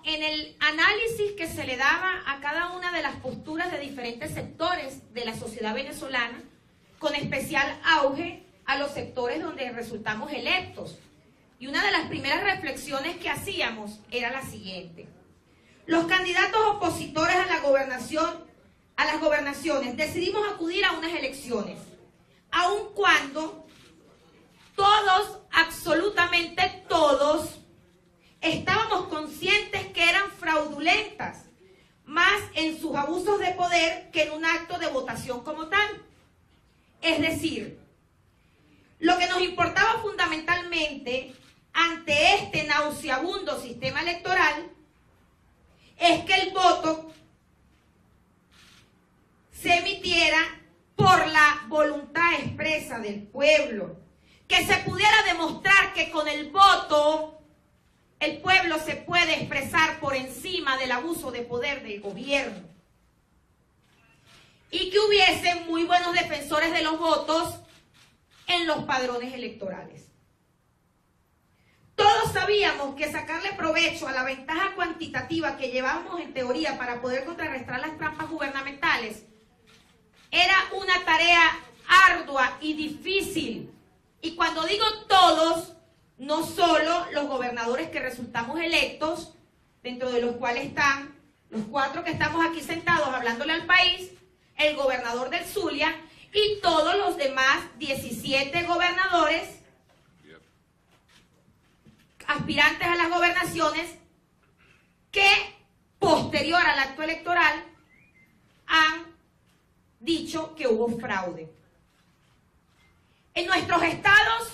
en el análisis que se le daba a cada una de las posturas de diferentes sectores de la sociedad venezolana, con especial auge a los sectores donde resultamos electos. Y una de las primeras reflexiones que hacíamos era la siguiente: los candidatos opositores a la gobernación, a las gobernaciones, decidimos acudir a unas elecciones, aun cuando todos, absolutamente todos, estábamos conscientes que eran fraudulentas, más en sus abusos de poder que en un acto de votación como tal. Es decir, lo que nos importaba fundamentalmente ante este nauseabundo sistema electoral es que el voto se emitiera por la voluntad expresa del pueblo, que se pudiera demostrar que con el voto el pueblo se puede expresar por encima del abuso de poder del gobierno, y que hubiese muy buenos defensores de los votos en los padrones electorales. Todos sabíamos que sacarle provecho a la ventaja cuantitativa que llevábamos en teoría para poder contrarrestar las trampas gubernamentales era una tarea ardua y difícil. Y cuando digo todos, no solo los gobernadores que resultamos electos, dentro de los cuales están los 4 que estamos aquí sentados hablándole al país, el gobernador del Zulia y todos los demás 17 gobernadores aspirantes a las gobernaciones que, posterior al acto electoral, han dicho que hubo fraude. En nuestros estados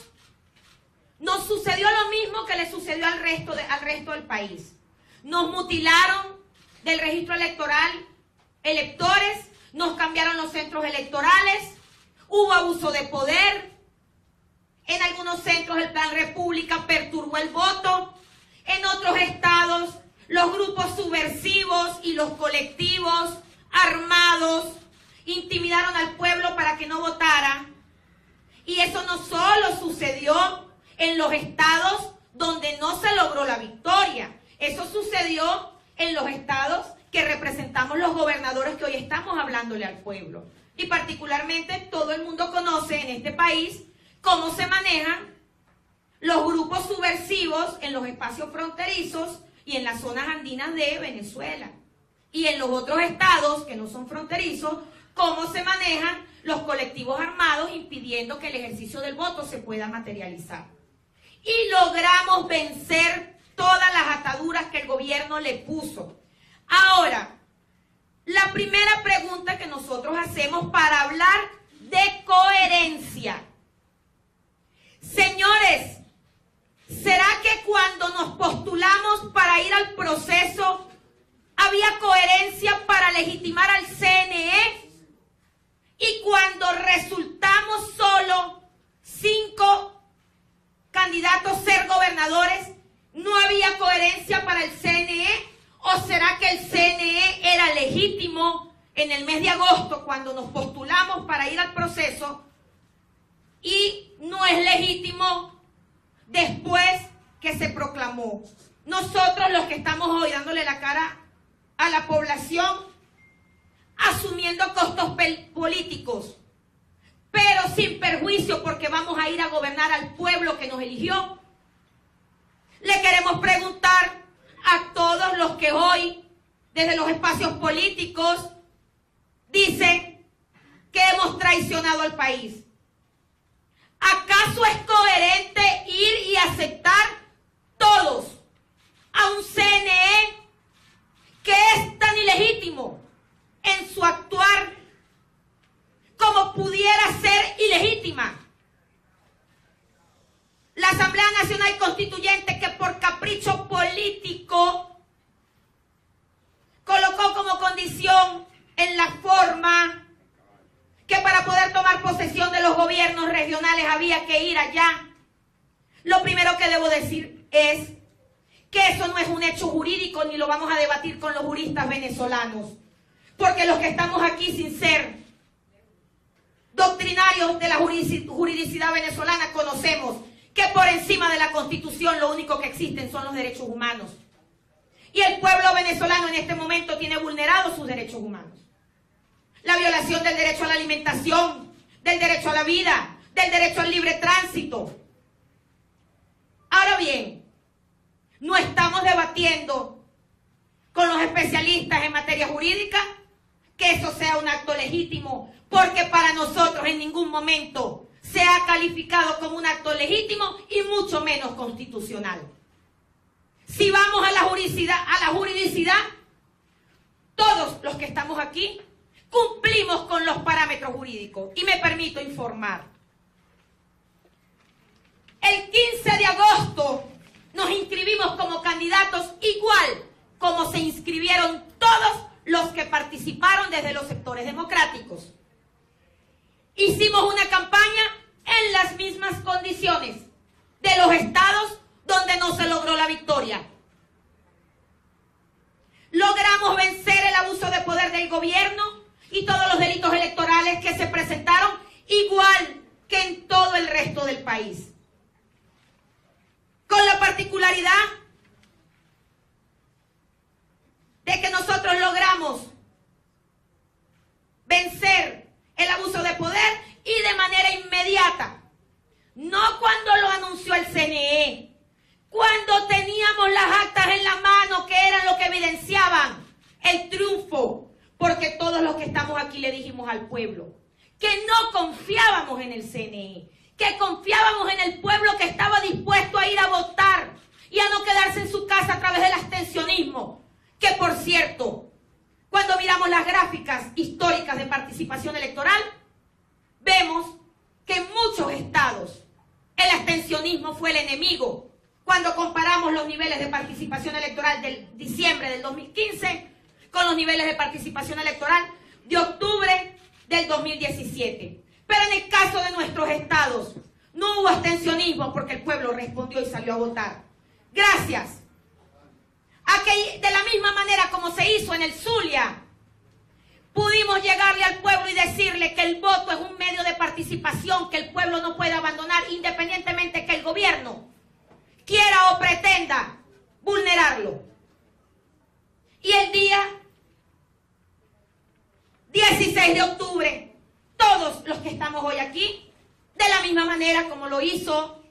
nos sucedió lo mismo que le sucedió al resto del país. Nos mutilaron del registro electoral electores, nos cambiaron los centros electorales, hubo abuso de poder. En algunos centros el Plan República perturbó el voto. En otros estados los grupos subversivos y los colectivos armados intimidaron al pueblo para que no votara. Y eso no solo sucedió en los estados donde no se logró la victoria. Eso sucedió en los estados que representamos los gobernadores que hoy estamos hablándole al pueblo. Y particularmente todo el mundo conoce en este país cómo se manejan los grupos subversivos en los espacios fronterizos y en las zonas andinas de Venezuela. Y en los otros estados que no son fronterizos, cómo se manejan los colectivos armados impidiendo que el ejercicio del voto se pueda materializar. Y logramos vencer todas las ataduras que el gobierno le puso. Ahora, la primera pregunta que nosotros hacemos para hablar de coherencia. Señores, ¿será que cuando nos postulamos para ir al proceso había coherencia para legitimar al CNE? Y cuando resultamos solo 5 candidatos ser gobernadores, ¿no había coherencia para el CNE? ¿O será que el CNE era legítimo en el mes de agosto cuando nos postulamos para ir al proceso y no es legítimo después que se proclamó? Nosotros los que estamos hoy dándole la cara a la población, asumiendo costos políticos, pero sin perjuicio porque vamos a ir a gobernar al pueblo que nos eligió, le queremos preguntar a todos los que hoy, desde los espacios políticos, dicen que hemos traicionado al país. ¿Acaso es coherente ir y aceptar todos a un CNE que es tan ilegítimo en su actuar como pudiera ser ilegítima la Asamblea Nacional Constituyente, que por capricho político colocó como condición en la forma que para poder tomar posesión de los gobiernos regionales había que ir allá? Lo primero que debo decir es que eso no es un hecho jurídico ni lo vamos a debatir con los juristas venezolanos, porque los que estamos aquí sin ser doctrinarios de la juridicidad venezolana conocemos que por encima de la Constitución lo único que existen son los derechos humanos. Y el pueblo venezolano en este momento tiene vulnerados sus derechos humanos. La violación del derecho a la alimentación, del derecho a la vida, del derecho al libre tránsito. Ahora bien, no estamos debatiendo con los especialistas en materia jurídica que eso sea un acto legítimo, porque para nosotros en ningún momento se ha calificado como un acto legítimo y mucho menos constitucional. Si vamos a la juridicidad, todos los que estamos aquí cumplimos con los parámetros jurídicos. Y me permito informar. El 15 de agosto nos inscribimos como candidatos igual como se inscribieron todos los que participaron desde los sectores democráticos. Hicimos una campaña en las mismas condiciones de los estados donde no se logró la victoria. Logramos vencer el abuso de poder del gobierno y todos los delitos electorales que se presentaron, igual que en todo el resto del país. Con la particularidad de que nosotros logramos vencer el abuso de poder y de manera inmediata. No cuando lo anunció el CNE, cuando teníamos las actas en la mano que eran lo que evidenciaban el triunfo, porque todos los que estamos aquí le dijimos al pueblo que no confiábamos en el CNE, que confiábamos en el pueblo que estaba dispuesto a ir a votar y a no quedarse en su casa a través del abstencionismo, que por cierto, cuando miramos las gráficas históricas de participación electoral, vemos que en muchos estados el abstencionismo fue el enemigo. Cuando comparamos los niveles de participación electoral del diciembre del 2015 con los niveles de participación electoral de octubre del 2017. Pero en el caso de nuestros estados no hubo abstencionismo porque el pueblo respondió y salió a votar. Gracias a que de la misma manera como se hizo en el Zulia, pudimos llegarle al pueblo y decirle que el voto es un medio de participación que el pueblo no puede abandonar independientemente que el gobierno quiera o pretenda vulnerarlo. Y el día 16 de octubre, todos los que estamos hoy aquí, de la misma manera como lo hizo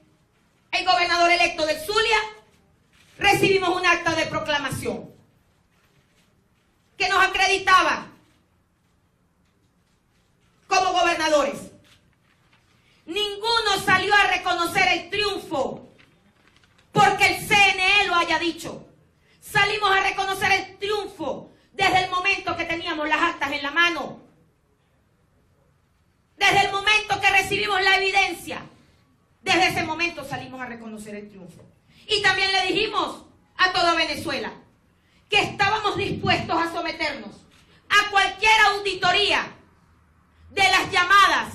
el gobernador electo del Zulia, recibimos un acta de proclamación que nos acreditaba como gobernadores. Ninguno salió a reconocer el triunfo porque el CNE lo haya dicho. Salimos a reconocer el triunfo desde el momento que teníamos las actas en la mano. Desde el momento que recibimos la evidencia, desde ese momento salimos a reconocer el triunfo. Y también le dijimos a toda Venezuela que estábamos dispuestos a someternos a cualquier auditoría de las llamadas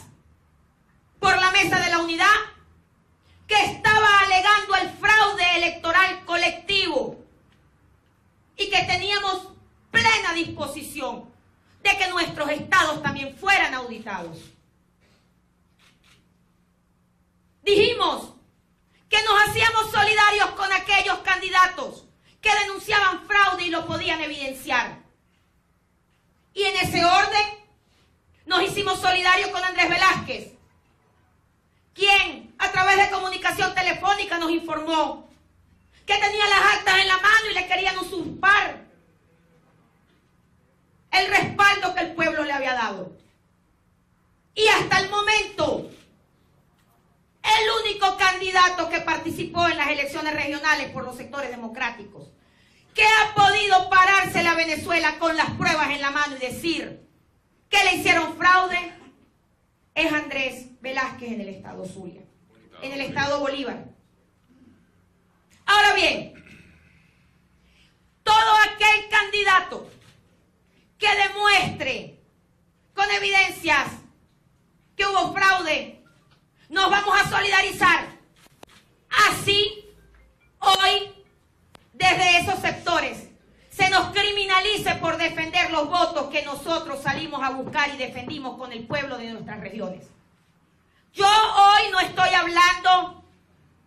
por la Mesa de la Unidad que estaba alegando el fraude electoral colectivo y que teníamos plena disposición de que nuestros estados también fueran auditados. Dijimos que nos hacíamos solidarios con aquellos candidatos que denunciaban fraude y lo podían evidenciar. Y en ese orden nos hicimos solidarios con Andrés Velázquez, quien a través de comunicación telefónica nos informó que tenía las actas en la mano y le querían usurpar el respaldo que el pueblo le había dado. Y hasta el momento, el único candidato que participó en las elecciones regionales por los sectores democráticos, que ha podido pararse la Venezuela con las pruebas en la mano y decir que le hicieron fraude, es Andrés Velázquez en el estado Zulia, en el estado Bolívar. Ahora bien, todo aquel candidato que demuestre con evidencias que hubo fraude, nos vamos a solidarizar. Así, hoy, desde esos sectores, se nos criminalice por defender los votos que nosotros salimos a buscar y defendimos con el pueblo de nuestras regiones. Yo hoy no estoy hablando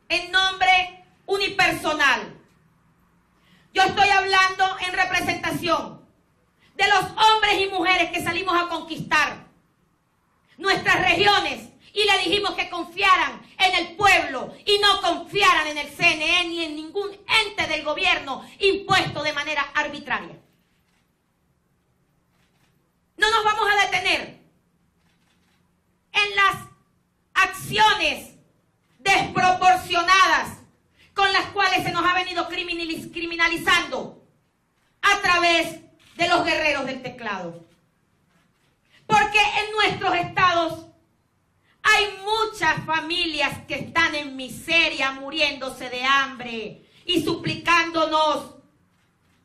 en nombre unipersonal. Yo estoy hablando nación, de los hombres y mujeres que salimos a conquistar nuestras regiones y le dijimos que confiaran en el pueblo y no confiaran en el CNE ni en ningún ente del gobierno impuesto de manera arbitraria. No nos vamos a detener en las acciones desproporcionadas con las cuales se nos ha venido criminalizando a través de los guerreros del teclado. Porque en nuestros estados hay muchas familias que están en miseria, muriéndose de hambre y suplicándonos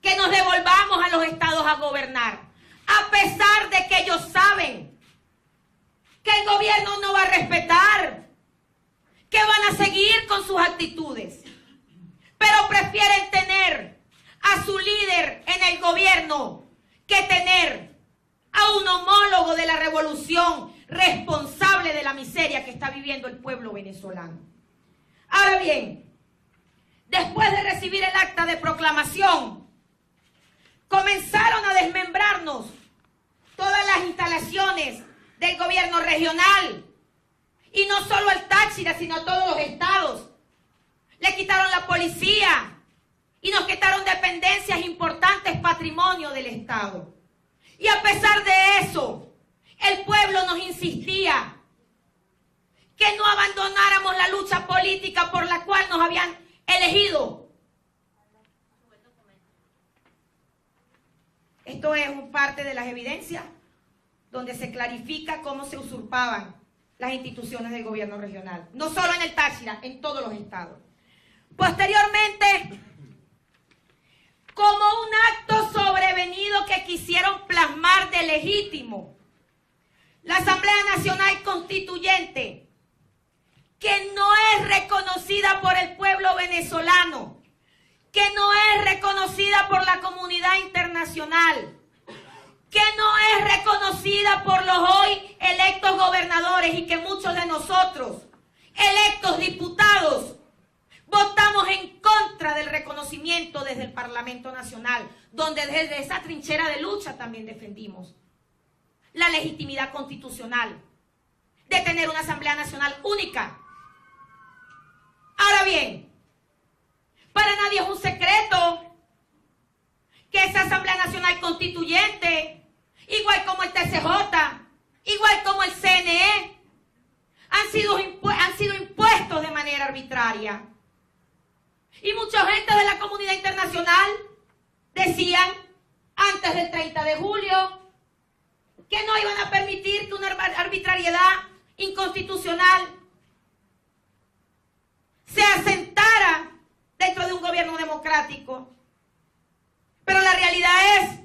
que nos devolvamos a los estados a gobernar, a pesar de que ellos saben que el gobierno no va a respetar, que van a seguir con sus actitudes, pero prefieren tener a su líder en el gobierno que tener a un homólogo de la revolución responsable de la miseria que está viviendo el pueblo venezolano. Ahora bien, después de recibir el acta de proclamación, comenzaron a desmembrarnos todas las instalaciones del gobierno regional, y no solo el Táchira, sino todos los estados. Le quitaron la policía y nos quitaron dependencias importantes, patrimonio del Estado. Y a pesar de eso, el pueblo nos insistía que no abandonáramos la lucha política por la cual nos habían elegido. Esto es parte de las evidencias donde se clarifica cómo se usurpaban las instituciones del gobierno regional. No solo en el Táchira, en todos los estados. Posteriormente, como un acto sobrevenido que quisieron plasmar de legítimo, la Asamblea Nacional Constituyente, que no es reconocida por el pueblo venezolano, que no es reconocida por la comunidad internacional, que no es reconocida por los hoy electos gobernadores y que muchos de nosotros, electos diputados, votamos en contra del reconocimiento desde el Parlamento Nacional, donde desde esa trinchera de lucha también defendimos la legitimidad constitucional de tener una Asamblea Nacional única. Ahora bien, para nadie es un secreto que esa Asamblea Nacional Constituyente, igual como el TCJ, igual como el CNE, han sido impuestos de manera arbitraria. Y mucha gente de la comunidad internacional decían, antes del 30 de julio, que no iban a permitir que una arbitrariedad inconstitucional se asentara dentro de un gobierno democrático. Pero la realidad es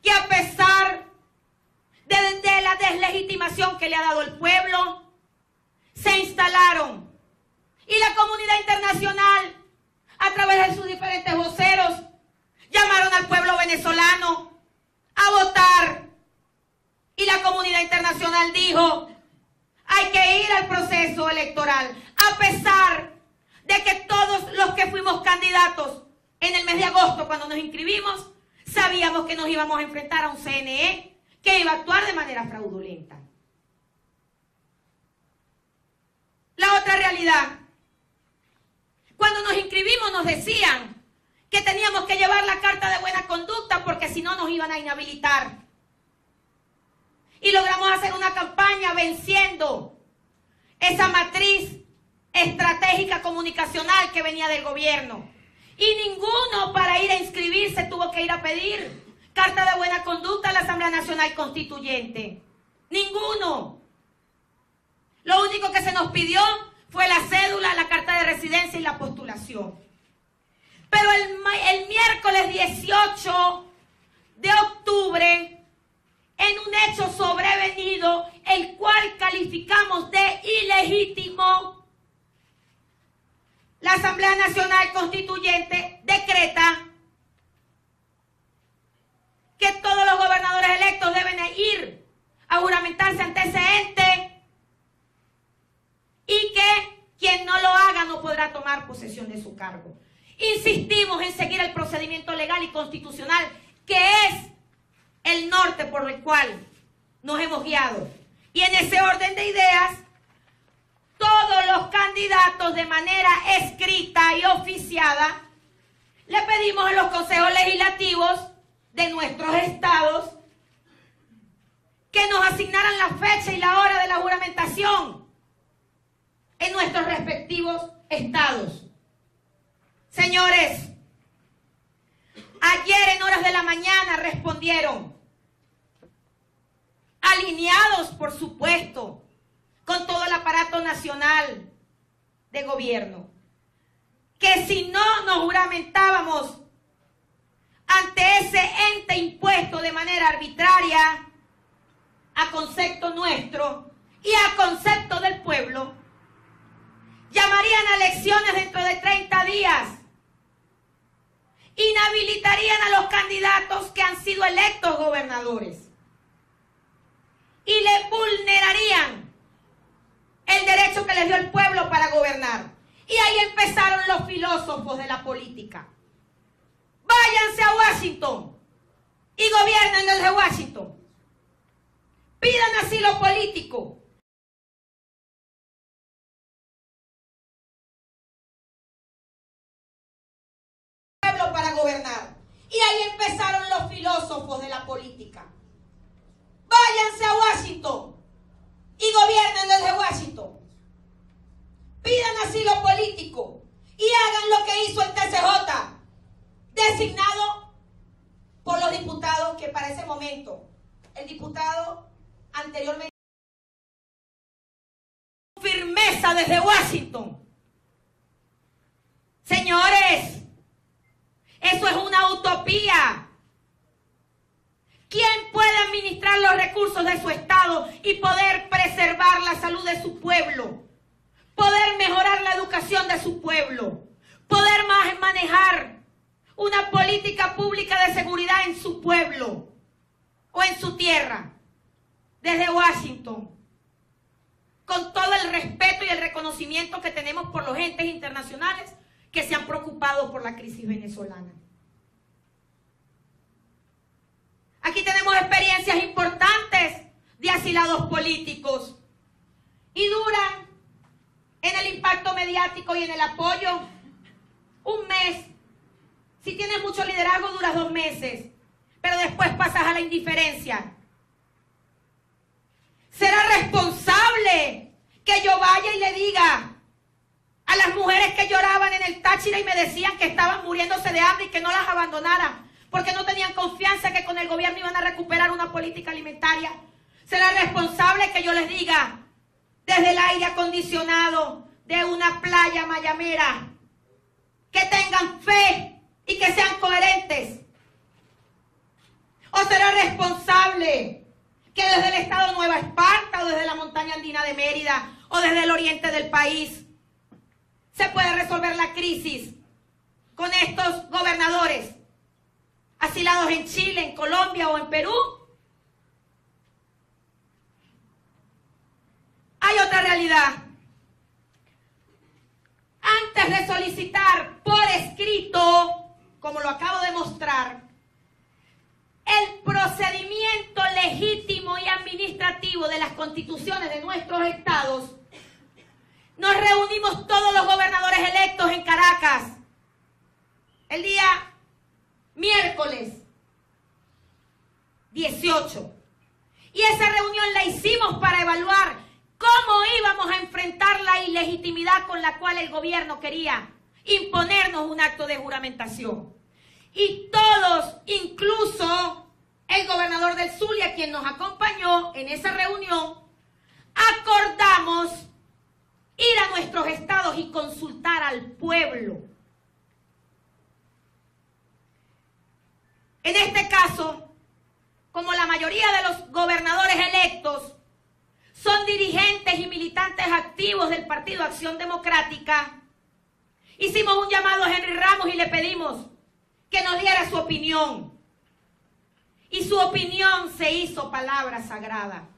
que a pesar de la deslegitimación que le ha dado el pueblo, se instalaron. Y la comunidad internacional, a través de sus diferentes voceros, llamaron al pueblo venezolano a votar. Y la comunidad internacional dijo, hay que ir al proceso electoral, a pesar de que todos los que fuimos candidatos en el mes de agosto, cuando nos inscribimos, sabíamos que nos íbamos a enfrentar a un CNE que iba a actuar de manera fraudulenta. La otra realidad, cuando nos inscribimos nos decían que teníamos que llevar la carta de buena conducta porque si no nos iban a inhabilitar. Y logramos hacer una campaña venciendo esa matriz estratégica comunicacional que venía del gobierno. Y ninguno para ir a inscribirse tuvo que ir a pedir carta de buena conducta a la Asamblea Nacional Constituyente. Ninguno. Lo único que se nos pidió fue la cédula, la carta de residencia y la postulación. Pero el miércoles 18 de octubre, en un hecho sobrevenido, el cual calificamos de ilegítimo, la Asamblea Nacional Constituyente decreta que todos los gobernadores electos deben ir a juramentarse ante ese ente y que quien no lo haga no podrá tomar posesión de su cargo. Insistimos en seguir el procedimiento legal y constitucional, que es el norte por el cual nos hemos guiado. Y en ese orden de ideas, todos los candidatos de manera escrita y oficiada, le pedimos a los consejos legislativos de nuestros estados que nos asignaran la fecha y la hora de la juramentación en nuestros respectivos estados. Señores, ayer en horas de la mañana respondieron, alineados, por supuesto, con todo el aparato nacional de gobierno, que si no nos juramentábamos ante ese ente impuesto de manera arbitraria, a concepto nuestro y a concepto del pueblo, llamarían a elecciones dentro de 30 días, inhabilitarían a los candidatos que han sido electos gobernadores y le vulnerarían el derecho que les dio el pueblo para gobernar. Y ahí empezaron los filósofos de la política. Váyanse a Washington y gobiernen desde Washington. Pidan asilo político. Pueblo para gobernar. Y ahí empezaron los filósofos de la política. Váyanse a Washington y gobiernen desde Washington. Pidan asilo político y hagan lo que hizo el TCJ, designado por los diputados que para ese momento, el diputado anteriormente, firmeza desde Washington. Señores, eso es una utopía. ¿Quién puede administrar los recursos de su estado y poder preservar la salud de su pueblo? Poder mejorar la educación de su pueblo, poder manejar una política pública de seguridad en su pueblo o en su tierra, desde Washington, con todo el respeto y el reconocimiento que tenemos por los entes internacionales que se han preocupado por la crisis venezolana. Aquí tenemos experiencias importantes de asilados políticos y duran en el impacto mediático y en el apoyo un mes. Si tienes mucho liderazgo duras 2 meses, pero después pasas a la indiferencia. ¿Será responsable que yo vaya y le diga a las mujeres que lloraban en el Táchira y me decían que estaban muriéndose de hambre y que no las abandonara porque no tenían confianza que con el gobierno iban a recuperar una política alimentaria? ¿Será responsable que yo les diga desde el aire acondicionado de una playa mayamera que tengan fe y que sean coherentes? ¿O será responsable que desde el estado Nueva Esparta o desde la montaña andina de Mérida o desde el oriente del país se puede resolver la crisis con estos gobernadores asilados en Chile, en Colombia o en Perú? Hay otra realidad. Antes de solicitar por escrito, como lo acabo de mostrar, el procedimiento legítimo y administrativo de las constituciones de nuestros estados, nos reunimos todos los gobernadores electos en Caracas el día miércoles 18. Y esa reunión la hicimos para evaluar cómo íbamos a enfrentar la ilegitimidad con la cual el gobierno quería imponernos un acto de juramentación. Y todos, incluso el gobernador del Zulia, quien nos acompañó en esa reunión, acordamos ir a nuestros estados y consultar al pueblo. En este caso, como la mayoría de los gobernadores electos son dirigentes y militantes activos del Partido Acción Democrática, hicimos un llamado a Henry Ramos y le pedimos que nos diera su opinión. Y su opinión se hizo palabra sagrada.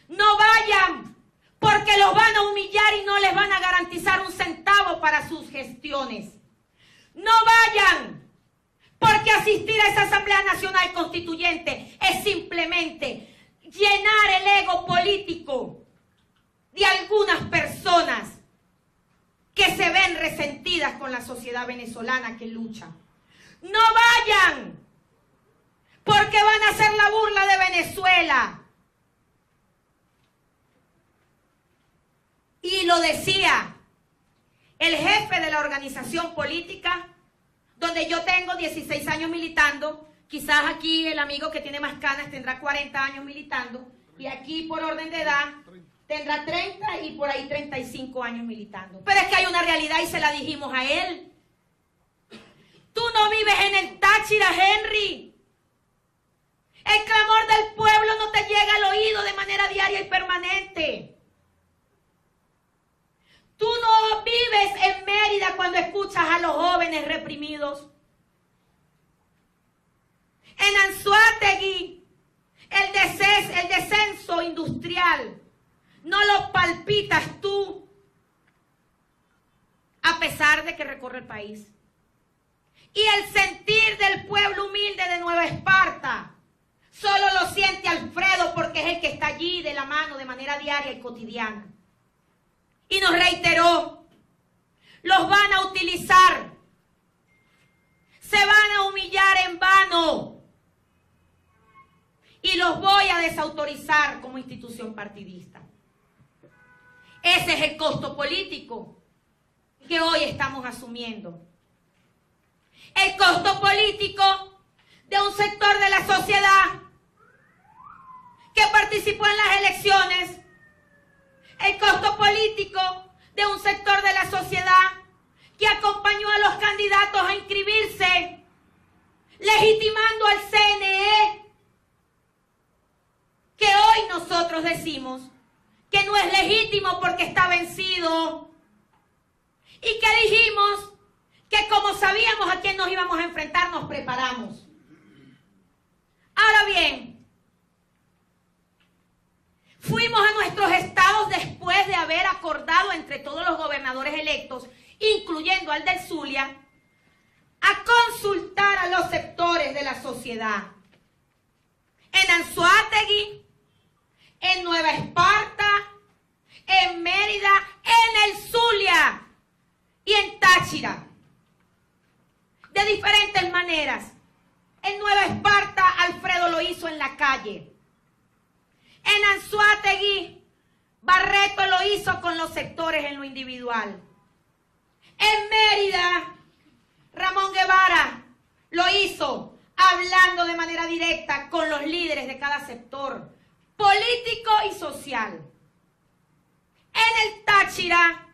No vayan, porque los van a humillar y no les van a garantizar un centavo para sus gestiones. No vayan, porque asistir a esa Asamblea Nacional Constituyente es simplemente llenar el ego político de algunas personas que se ven resentidas con la sociedad venezolana que lucha. No vayan, porque van a hacer la burla de Venezuela. Y lo decía el jefe de la organización política, donde yo tengo 16 años militando. Quizás aquí el amigo que tiene más canas tendrá 40 años militando, y aquí por orden de edad tendrá 30 y por ahí 35 años militando. Pero es que hay una realidad y se la dijimos a él. Tú no vives en el Táchira, Henry. El clamor del pueblo no te llega al oído de manera diaria y permanente. Tú no vives en Mérida cuando escuchas a los jóvenes reprimidos. En Anzoátegui, el descenso industrial no lo palpitas tú, a pesar de que recorre el país. Y el sentir del pueblo humilde de Nueva Esparta solo lo siente Alfredo, porque es el que está allí de la mano de manera diaria y cotidiana. Y nos reiteró, los van a utilizar, se van a humillar en vano y los voy a desautorizar como institución partidista. Ese es el costo político que hoy estamos asumiendo. El costo político de un sector de la sociedad que participó en las elecciones. El costo político de un sector de la sociedad que acompañó a los candidatos a inscribirse, legitimando al CNE, que hoy nosotros decimos que no es legítimo porque está vencido, y que dijimos que como sabíamos a quién nos íbamos a enfrentar, nos preparamos. Ahora bien, fuimos a nuestros estados después de haber acordado entre todos los gobernadores electos, incluyendo al del Zulia, a consultar a los sectores de la sociedad. En Anzoátegui, en Nueva Esparta, en Mérida, en el Zulia y en Táchira. De diferentes maneras. En Nueva Esparta, Alfredo lo hizo en la calle. En Anzoátegui, Barreto lo hizo con los sectores en lo individual. En Mérida, Ramón Guevara lo hizo hablando de manera directa con los líderes de cada sector político y social. En el Táchira,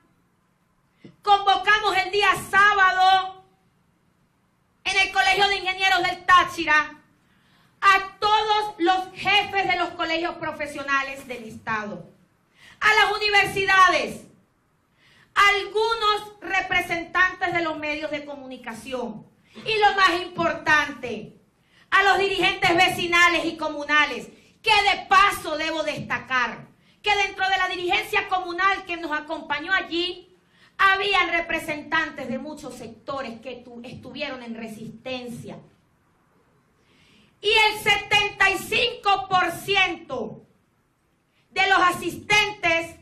convocamos el día sábado en el Colegio de Ingenieros del Táchira a todos los jefes de los colegios profesionales del Estado, a las universidades, algunos representantes de los medios de comunicación y lo más importante, a los dirigentes vecinales y comunales, que de paso debo destacar que dentro de la dirigencia comunal que nos acompañó allí, habían representantes de muchos sectores que estuvieron en resistencia. Y el 75% de los asistentes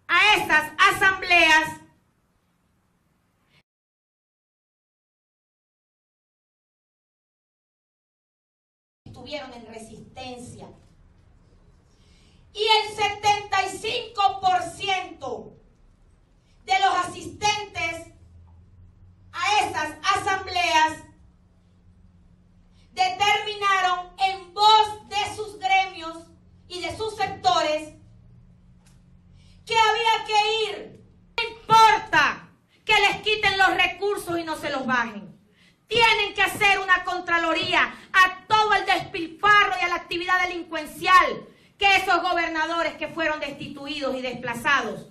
a esas asambleas estuvieron en resistencia. Y el 75% de los asistentes a esas asambleas determinaron en voz de sus gremios y de sus sectores que había que ir. No importa que les quiten los recursos y no se los bajen. Tienen que hacer una contraloría a todo el despilfarro y a la actividad delincuencial que esos gobernadores que fueron destituidos y desplazados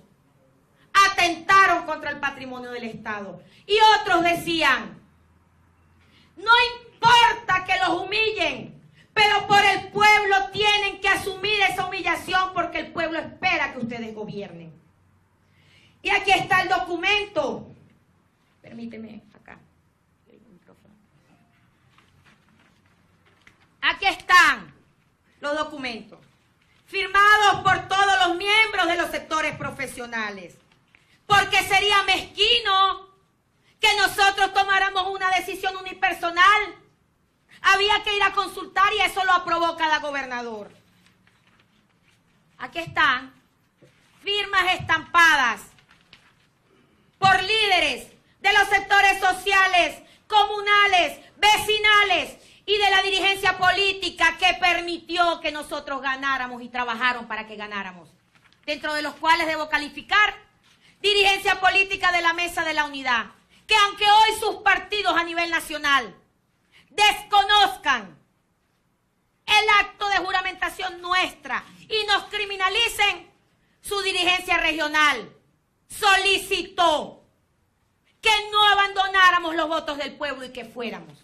atentaron contra el patrimonio del Estado. Y otros decían, no importa que los humillen, pero por el pueblo tienen que asumir esa humillación porque el pueblo espera que ustedes gobiernen. Y aquí está el documento. Permíteme acá. El micrófono. Aquí están los documentos, firmados por todos los miembros de los sectores profesionales. Porque sería mezquino que nosotros tomáramos una decisión unipersonal. Había que ir a consultar y eso lo aprobó cada gobernador. Aquí están firmas estampadas por líderes de los sectores sociales, comunales, vecinales y de la dirigencia política que permitió que nosotros ganáramos y trabajaron para que ganáramos. Dentro de los cuales debo calificar dirigencia política de la Mesa de la Unidad, que aunque hoy sus partidos a nivel nacional desconozcan el acto de juramentación nuestra y nos criminalicen, su dirigencia regional solicitó que no abandonáramos los votos del pueblo y que fuéramos.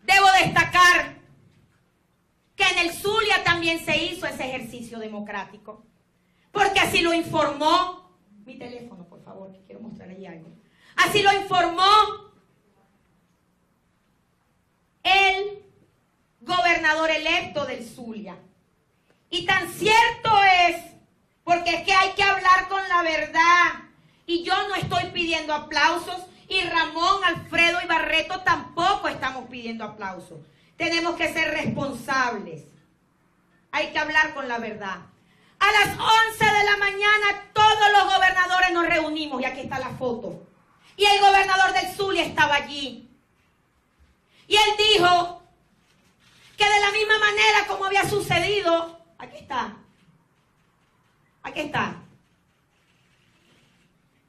Debo destacar que en el Zulia también se hizo ese ejercicio democrático, porque así lo informó, mi teléfono por favor, que quiero mostrar ahí algo, así lo informó el gobernador electo del Zulia. Y tan cierto es, porque es que hay que hablar con la verdad, y yo no estoy pidiendo aplausos, y Ramón, Alfredo y Barreto tampoco estamos pidiendo aplausos. Tenemos que ser responsables. Hay que hablar con la verdad. A las 11 de la mañana todos los gobernadores nos reunimos, y aquí está la foto. Y el gobernador del Zulia estaba allí. Y él dijo que de la misma manera como había sucedido, aquí está,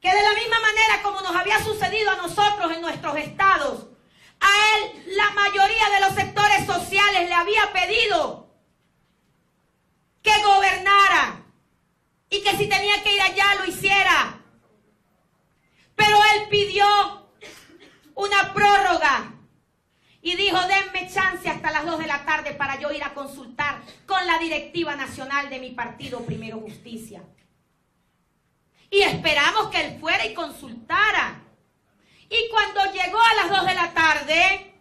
que de la misma manera como nos había sucedido a nosotros en nuestros estados, a él la mayoría de los sectores sociales le había pedido que gobernara y que si tenía que ir allá lo hiciera. Pero él pidió una prórroga y dijo, denme chance hasta las 2 de la tarde para yo ir a consultar con la directiva nacional de mi partido, Primero Justicia. Y esperamos que él fuera y consultara. Y cuando llegó a las 2 de la tarde,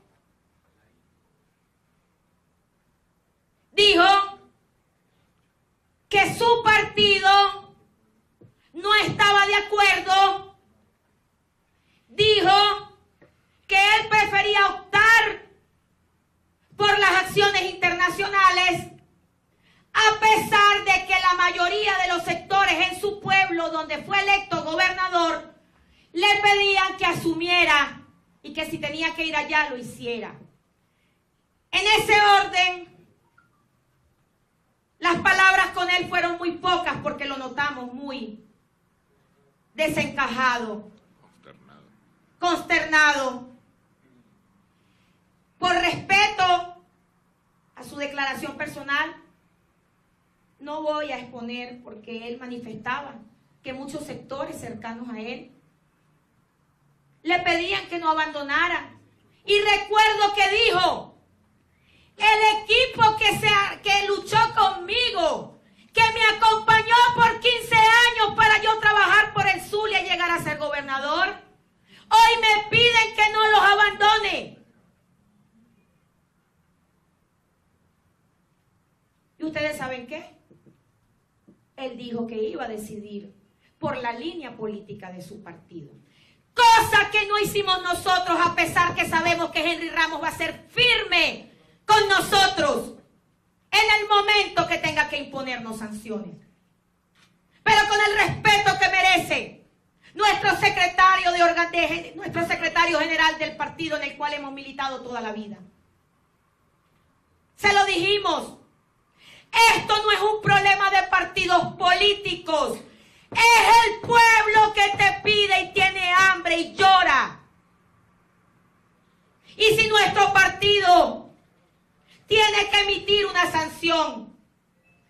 dijo que su partido no estaba de acuerdo. Dijo que él prefería optar por las acciones internacionales, a pesar de que la mayoría de los sectores en su pueblo, donde fue electo gobernador, le pedían que asumiera y que si tenía que ir allá lo hiciera. En ese orden, las palabras con él fueron muy pocas porque lo notamos muy desencajado, consternado. Por respeto a su declaración personal, no voy a exponer porque él manifestaba que muchos sectores cercanos a él le pedían que no abandonara. Y recuerdo que dijo, el equipo que luchó conmigo, que me acompañó por 15 años para yo trabajar por el Zulia y llegar a ser gobernador, hoy me piden que no los abandone. ¿Y ustedes saben qué? Él dijo que iba a decidir por la línea política de su partido. Cosa que no hicimos nosotros, a pesar que sabemos que Henry Ramos va a ser firme con nosotros en el momento que tenga que imponernos sanciones. Pero con el respeto que merece nuestro secretario general del partido en el cual hemos militado toda la vida. Se lo dijimos. Esto no es un problema de partidos políticos. Es el pueblo que te pide y tiene hambre y llora. Y si nuestro partido tiene que emitir una sanción,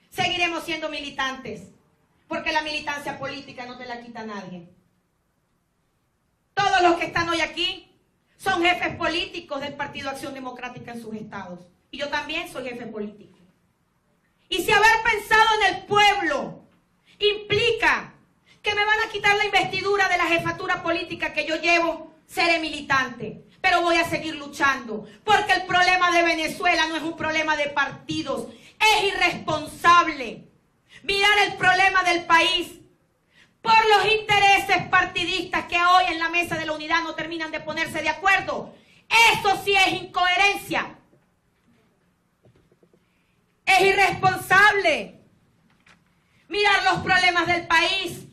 seguiremos siendo militantes, porque la militancia política no te la quita nadie. Todos los que están hoy aquí son jefes políticos del Partido Acción Democrática en sus estados. Y yo también soy jefe político. Y si haber pensado en el pueblo implica que me van a quitar la investidura de la jefatura política que yo llevo, seré militante. Pero voy a seguir luchando, porque el problema de Venezuela no es un problema de partidos. Es irresponsable mirar el problema del país por los intereses partidistas que hoy en la mesa de la unidad no terminan de ponerse de acuerdo. Eso sí es incoherencia. Es irresponsable mirar los problemas del país.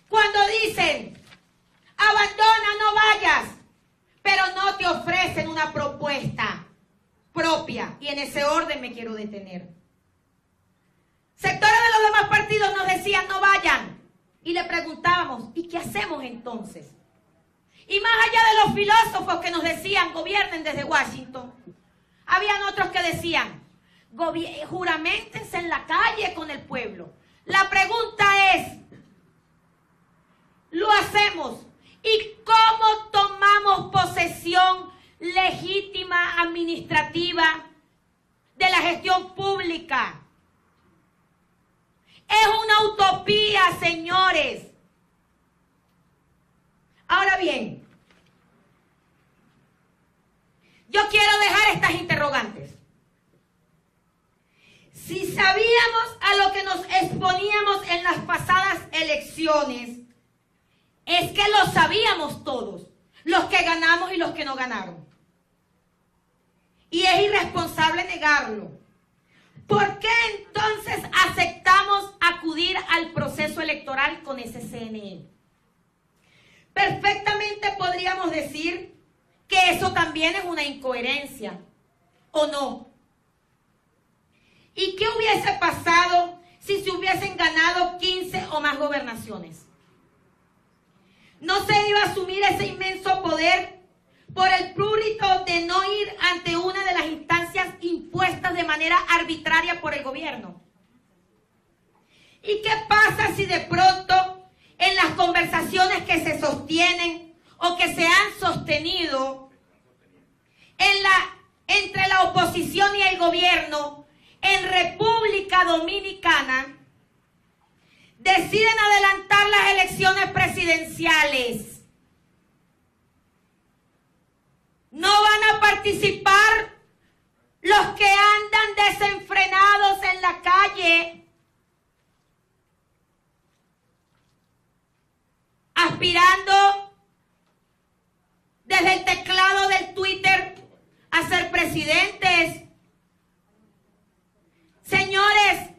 Cuando dicen, abandona, no vayas, pero no te ofrecen una propuesta propia. Y en ese orden me quiero detener. Sectores de los demás partidos nos decían, no vayan. Y le preguntábamos, ¿y qué hacemos entonces? Y más allá de los filósofos que nos decían, gobiernen desde Washington, habían otros que decían, juramentense en la calle con el pueblo. La pregunta es, ¿lo hacemos? ¿Y cómo tomamos posesión legítima, administrativa de la gestión pública? Es una utopía, señores. Ahora bien, yo quiero dejar estas interrogantes. Si sabíamos a lo que nos exponíamos en las pasadas elecciones, es que lo sabíamos todos, los que ganamos y los que no ganaron. Y es irresponsable negarlo. ¿Por qué entonces aceptamos acudir al proceso electoral con ese CNE? Perfectamente podríamos decir que eso también es una incoherencia, ¿o no? ¿Y qué hubiese pasado si se hubiesen ganado 15 o más gobernaciones? ¿No se iba a asumir ese inmenso poder por el prurito de no ir ante una de las instancias impuestas de manera arbitraria por el gobierno? ¿Y qué pasa si de pronto en las conversaciones que se sostienen o que se han sostenido entre la oposición y el gobierno en República Dominicana deciden adelantar las elecciones presidenciales? No van a participar los que andan desenfrenados en la calle, aspirando desde el teclado del Twitter a ser presidentes. Señores,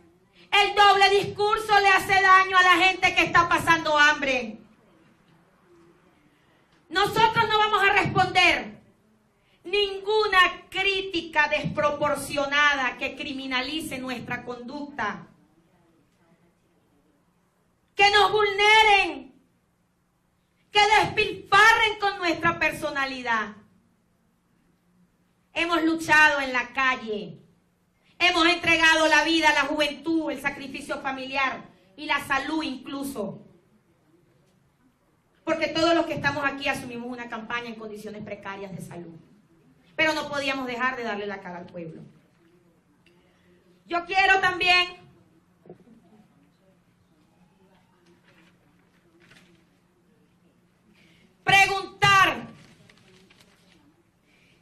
el doble discurso le hace daño a la gente que está pasando hambre. Nosotros no vamos a responder ninguna crítica desproporcionada que criminalice nuestra conducta, que nos vulneren, que despilfarren con nuestra personalidad. Hemos luchado en la calle, hemos entregado la vida, la juventud, el sacrificio familiar y la salud incluso. Porque todos los que estamos aquí asumimos una campaña en condiciones precarias de salud. Pero no podíamos dejar de darle la cara al pueblo. Yo quiero también preguntar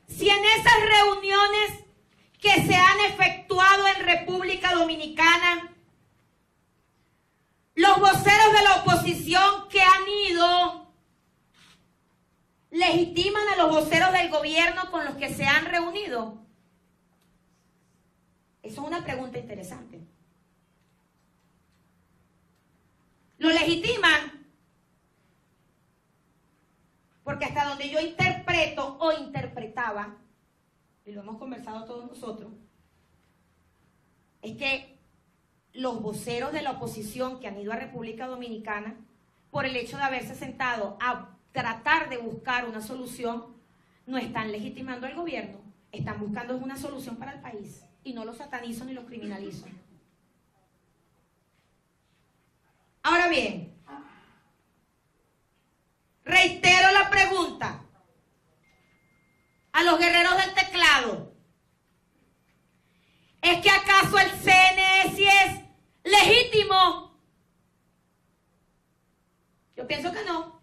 si en esas reuniones que se han efectuado en República Dominicana, los voceros de la oposición que han ido legitiman a los voceros del gobierno con los que se han reunido. Eso es una pregunta interesante. ¿Lo legitiman? Porque hasta donde yo interpreto o interpretaba, y lo hemos conversado todos nosotros, es que los voceros de la oposición que han ido a República Dominicana, por el hecho de haberse sentado a tratar de buscar una solución, no están legitimando al gobierno, están buscando una solución para el país, y no los satanizo ni los criminalizo. Ahora bien, reitero la pregunta a los guerreros del teclado. ¿Es que acaso el CNE sí es legítimo? Yo pienso que no.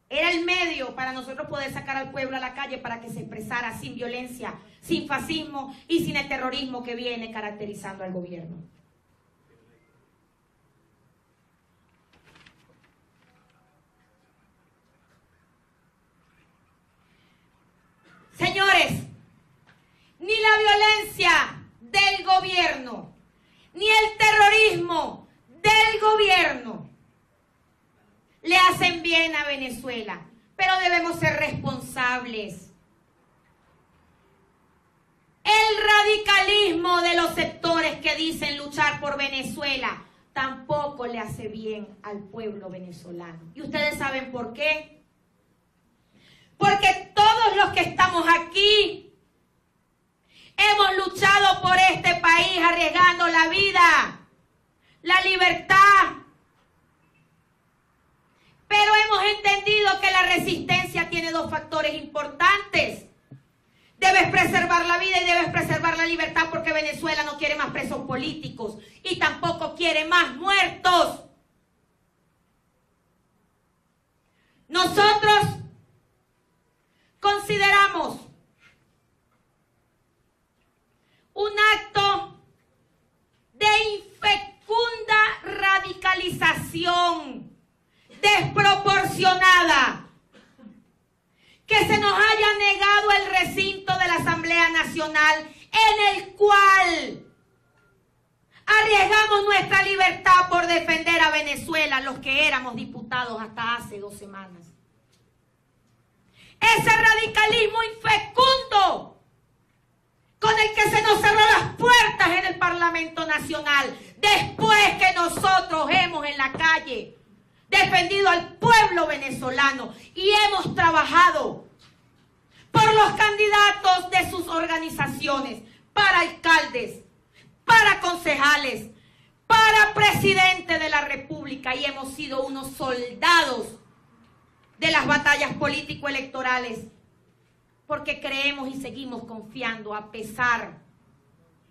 Era el medio para nosotros poder sacar al pueblo a la calle para que se expresara sin violencia, sin fascismo y sin el terrorismo que viene caracterizando al gobierno. Señores, ni la violencia del gobierno, ni el terrorismo del gobierno le hacen bien a Venezuela, pero debemos ser responsables. El radicalismo de los sectores que dicen luchar por Venezuela tampoco le hace bien al pueblo venezolano. ¿Y ustedes saben por qué? Porque todos los que estamos aquí hemos luchado por este país arriesgando la vida, la libertad. Pero hemos entendido que la resistencia tiene dos factores importantes. Debes preservar la vida y debes preservar la libertad, porque Venezuela no quiere más presos políticos y tampoco quiere más muertos. Nosotros consideramos un acto de infecunda radicalización desproporcionada que se nos haya negado el recinto de la Asamblea Nacional, en el cual arriesgamos nuestra libertad por defender a Venezuela, los que éramos diputados hasta hace 2 semanas. Ese radicalismo infecundo con el que se nos cerró las puertas en el Parlamento Nacional, después que nosotros hemos en la calle defendido al pueblo venezolano y hemos trabajado por los candidatos de sus organizaciones, para alcaldes, para concejales, para presidente de la República, y hemos sido unos soldados de las batallas político-electorales, porque creemos y seguimos confiando a pesar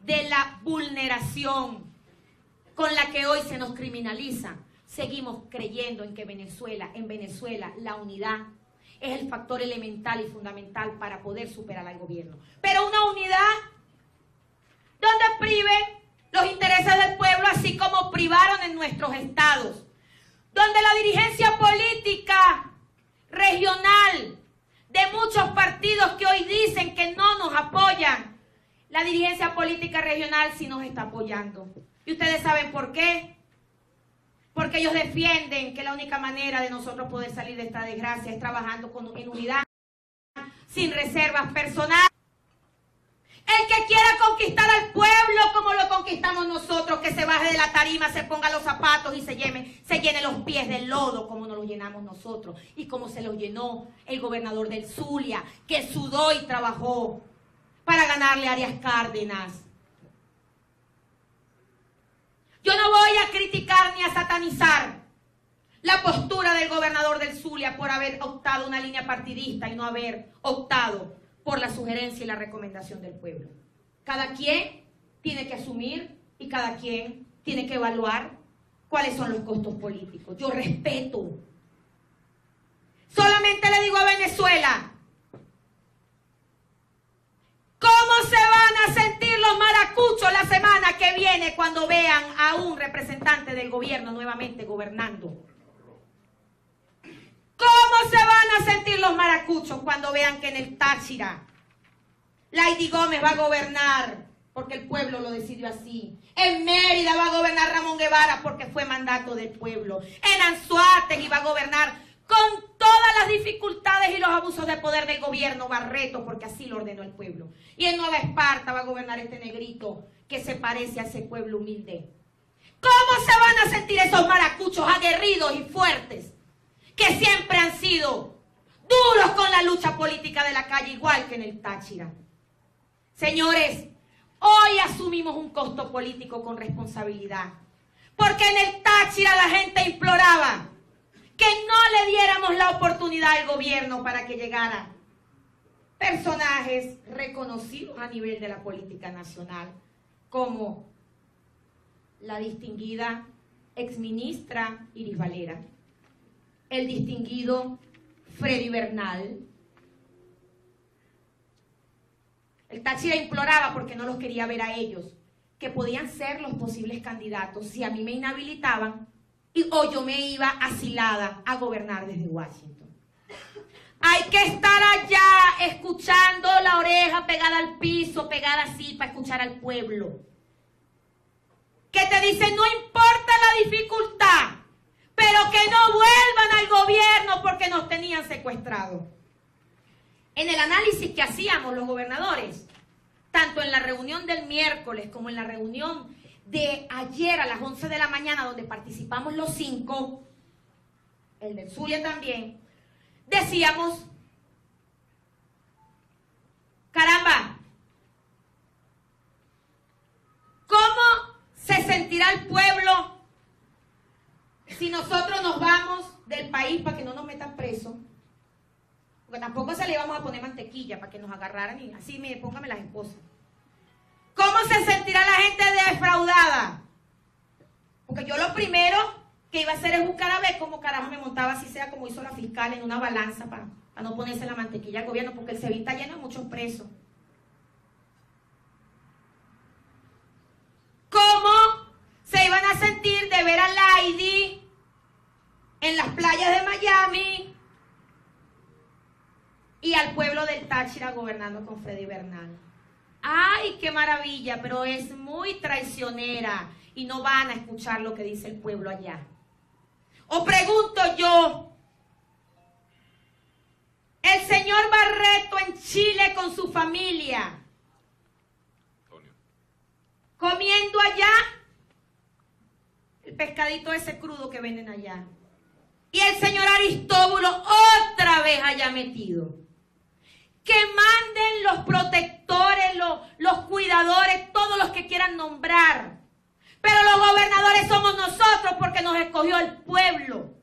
de la vulneración con la que hoy se nos criminaliza. Seguimos creyendo en que en Venezuela la unidad es el factor elemental y fundamental para poder superar al gobierno. Pero una unidad donde prive los intereses del pueblo, así como privaron en nuestros estados, donde la dirigencia política regional de muchos partidos que hoy dicen que no nos apoyan, la dirigencia política regional sí nos está apoyando. ¿Y ustedes saben por qué? Porque ellos defienden que la única manera de nosotros poder salir de esta desgracia es trabajando en unidad, sin reservas personales. El que quiera conquistar al pueblo como lo conquistamos nosotros, que se baje de la tarima, se ponga los zapatos y se llene los pies del lodo como nos los llenamos nosotros y como se los llenó el gobernador del Zulia, que sudó y trabajó para ganarle a Arias Cárdenas. Yo no voy a criticar ni a satanizar la postura del gobernador del Zulia por haber optado una línea partidista y no haber optado por la sugerencia y la recomendación del pueblo. Cada quien tiene que asumir y cada quien tiene que evaluar cuáles son los costos políticos. Yo respeto. Solamente le digo a Venezuela, ¿cómo se van a sentir los maracuchos la semana que viene cuando vean a un representante del gobierno nuevamente gobernando? ¿Cómo se van a sentir los maracuchos cuando vean que en el Táchira Lady Gómez va a gobernar porque el pueblo lo decidió así? En Mérida va a gobernar Ramón Guevara porque fue mandato del pueblo. En Anzoátegui va a gobernar con todas las dificultades y los abusos de poder del gobierno Barreto, porque así lo ordenó el pueblo. Y en Nueva Esparta va a gobernar este negrito que se parece a ese pueblo humilde. ¿Cómo se van a sentir esos maracuchos aguerridos y fuertes que siempre han sido duros con la lucha política de la calle, igual que en el Táchira? Señores, hoy asumimos un costo político con responsabilidad, porque en el Táchira la gente imploraba que no le diéramos la oportunidad al gobierno para que llegara personajes reconocidos a nivel de la política nacional, como la distinguida exministra Iris Valera, el distinguido Freddy Bernal. El Táchira imploraba, porque no los quería ver a ellos, que podían ser los posibles candidatos si a mí me inhabilitaban o yo me iba asilada a gobernar desde Washington. Hay que estar allá escuchando la oreja pegada al piso, pegada así para escuchar al pueblo. Que te dice, no importa la dificultad, pero que no vuelvan al gobierno porque nos tenían secuestrados. En el análisis que hacíamos los gobernadores, tanto en la reunión del miércoles como en la reunión de ayer a las 11 de la mañana, donde participamos los 5, el del Zulia también, decíamos, caramba, ¿cómo se sentirá el pueblo si nosotros nos vamos del país para que no nos metan presos? Porque tampoco se le íbamos a poner mantequilla para que nos agarraran y así, mire, póngame las esposas. ¿Cómo se sentirá la gente defraudada? Porque yo lo primero que iba a hacer es buscar a ver cómo carajo me montaba, así sea como hizo la fiscal, en una balanza para no ponerse la mantequilla al gobierno, porque el SEBIN está lleno de muchos presos. ¿Cómo se iban a sentir de ver a Lady en las playas de Miami y al pueblo del Táchira gobernando con Freddy Bernal? ¡Ay, qué maravilla! Pero es muy traicionera y no van a escuchar lo que dice el pueblo allá. O pregunto yo, el señor Barreto en Chile con su familia, comiendo allá el pescadito ese crudo que venden allá, y el señor Aristóbulo otra vez allá metido. Que manden los protectores, los cuidadores, todos los que quieran nombrar. Pero los gobernadores somos nosotros porque nos escogió el pueblo.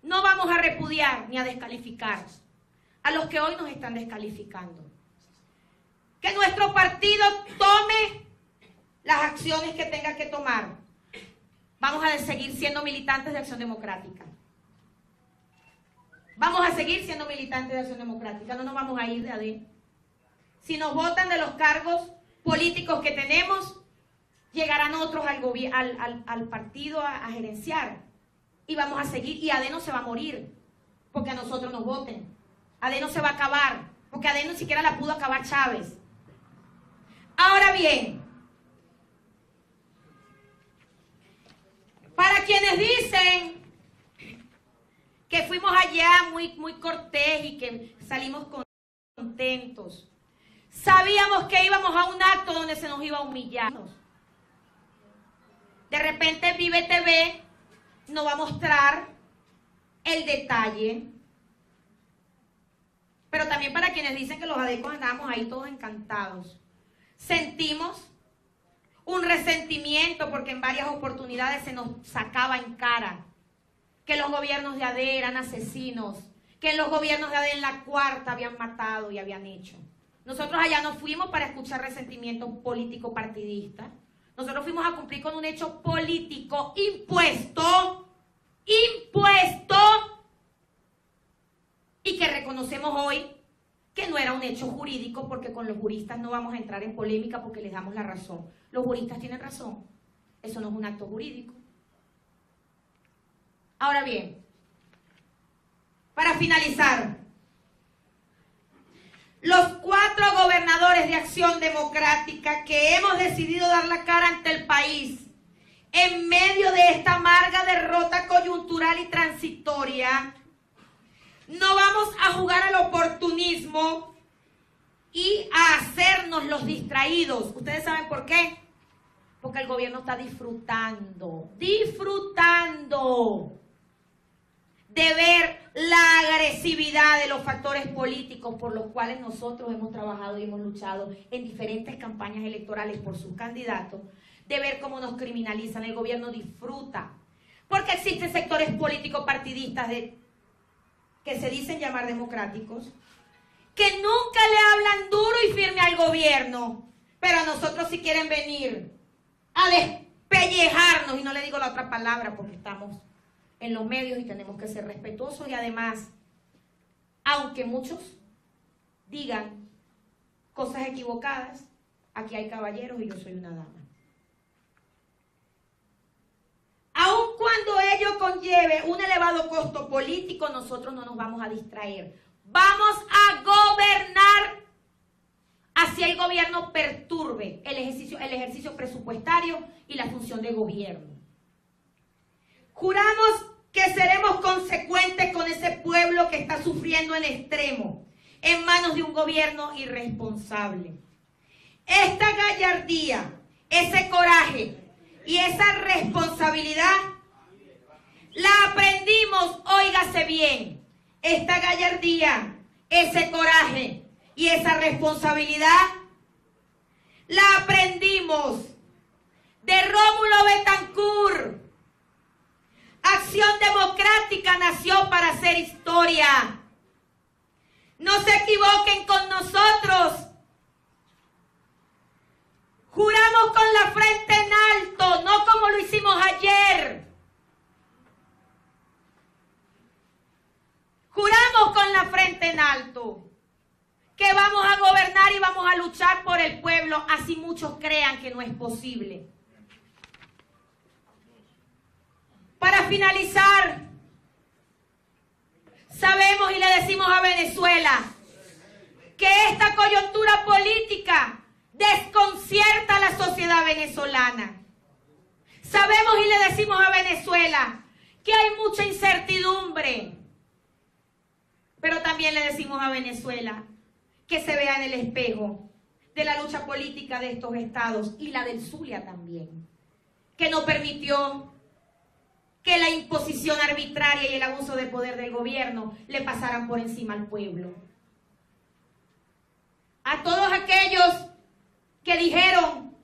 No vamos a repudiar ni a descalificar a los que hoy nos están descalificando. Que nuestro partido tome las acciones que tenga que tomar. Vamos a seguir siendo militantes de Acción Democrática. Vamos a seguir siendo militantes de Acción Democrática, no nos vamos a ir de AD. Si nos votan de los cargos políticos que tenemos, llegarán otros al partido a gerenciar. Y vamos a seguir, y AD no se va a morir porque a nosotros nos voten. AD no se va a acabar, porque AD ni siquiera la pudo acabar Chávez. Ahora bien, para quienes dicen que fuimos allá muy cortés y que salimos contentos, sabíamos que íbamos a un acto donde se nos iba a humillar. De repente Vive TV nos va a mostrar el detalle, pero también para quienes dicen que los adecos andábamos ahí todos encantados. Sentimos un resentimiento porque en varias oportunidades se nos sacaba en cara que los gobiernos de AD eran asesinos, que en los gobiernos de AD en la cuarta habían matado y habían hecho. Nosotros allá no fuimos para escuchar resentimientos político-partidistas. Nosotros fuimos a cumplir con un hecho político impuesto, y que reconocemos hoy que no era un hecho jurídico, porque con los juristas no vamos a entrar en polémica porque les damos la razón. Los juristas tienen razón. Eso no es un acto jurídico. Ahora bien, para finalizar, los 4 gobernadores de Acción Democrática que hemos decidido dar la cara ante el país en medio de esta amarga derrota coyuntural y transitoria, no vamos a jugar al oportunismo y a hacernos los distraídos. ¿Ustedes saben por qué? Porque el gobierno está disfrutando de ver la agresividad de los factores políticos por los cuales nosotros hemos trabajado y hemos luchado en diferentes campañas electorales por sus candidatos, de ver cómo nos criminalizan. El gobierno disfruta, porque existen sectores políticos partidistas que se dicen llamar democráticos, que nunca le hablan duro y firme al gobierno, pero a nosotros sí quieren venir a gobiernos, y no le digo la otra palabra porque estamos en los medios y tenemos que ser respetuosos, y además, aunque muchos digan cosas equivocadas, aquí hay caballeros y yo soy una dama. Aun cuando ello conlleve un elevado costo político, nosotros no nos vamos a distraer. Vamos a gobernar así el gobierno perturbe el ejercicio presupuestario y la función de gobierno. Juramos que seremos consecuentes con ese pueblo que está sufriendo en extremo, en manos de un gobierno irresponsable. Esta gallardía, ese coraje y esa responsabilidad la aprendimos, óigase bien, esta gallardía, ese coraje y esa responsabilidad la aprendimos de Rómulo Betancourt. Acción Democrática nació para hacer historia. No se equivoquen con nosotros. Juramos con la frente en alto, no como lo hicimos ayer. Juramos con la frente en alto que vamos a gobernar y vamos a luchar por el pueblo, así muchos crean que no es posible. Para finalizar, sabemos y le decimos a Venezuela que esta coyuntura política desconcierta a la sociedad venezolana. Sabemos y le decimos a Venezuela que hay mucha incertidumbre, pero también le decimos a Venezuela que se vea en el espejo de la lucha política de estos estados y la del Zulia también, que no permitió que la imposición arbitraria y el abuso de poder del gobierno le pasaran por encima al pueblo. A todos aquellos que dijeron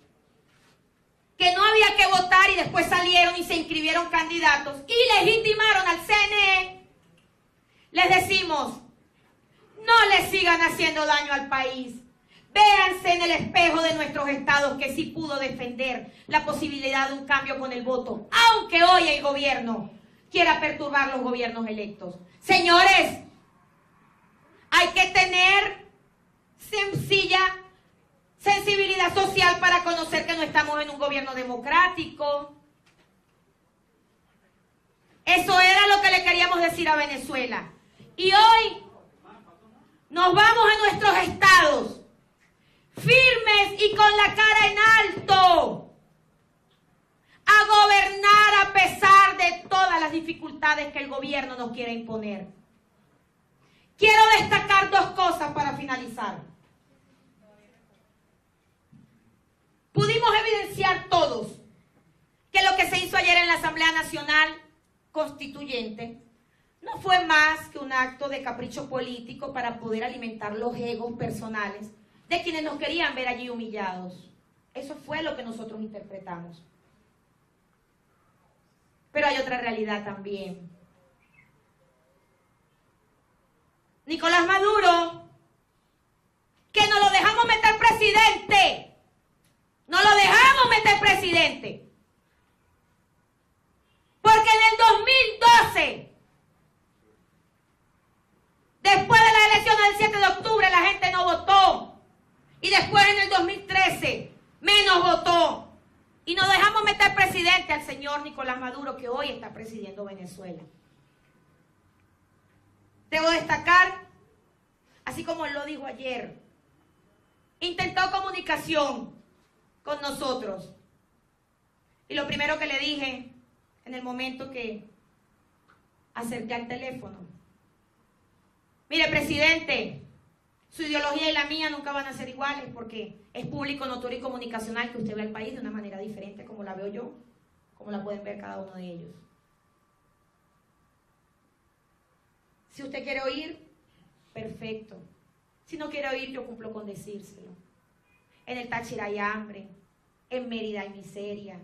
que no había que votar y después salieron y se inscribieron candidatos y legitimaron al CNE, les decimos, no le sigan haciendo daño al país. Véanse en el espejo de nuestros estados que sí pudo defender la posibilidad de un cambio con el voto, aunque hoy el gobierno quiera perturbar los gobiernos electos. Señores, hay que tener sencilla sensibilidad social para conocer que no estamos en un gobierno democrático. Eso era lo que le queríamos decir a Venezuela. Y hoy nos vamos a nuestros estados, firmes y con la cara en alto, a gobernar a pesar de todas las dificultades que el gobierno nos quiere imponer. Quiero destacar dos cosas para finalizar. Pudimos evidenciar todos que lo que se hizo ayer en la Asamblea Nacional Constituyente no fue más que un acto de capricho político para poder alimentar los egos personales de quienes nos querían ver allí humillados. Eso fue lo que nosotros interpretamos. Pero hay otra realidad también. Nicolás Maduro, que nos lo dejamos meter presidente. No lo dejamos meter presidente. Porque en el 2012, después de las elecciones del 7 de octubre, la gente no votó. Y después en el 2013, menos votó. Y nos dejamos meter presidente al señor Nicolás Maduro, que hoy está presidiendo Venezuela. Debo destacar, así como él lo dijo ayer, intentó comunicación con nosotros. Y lo primero que le dije en el momento que acerqué al teléfono: mire, presidente, su ideología y la mía nunca van a ser iguales, porque es público, notorio y comunicacional que usted ve al país de una manera diferente, como la veo yo, como la pueden ver cada uno de ellos. Si usted quiere oír, perfecto. Si no quiere oír, yo cumplo con decírselo. En el Táchira hay hambre, en Mérida hay miseria,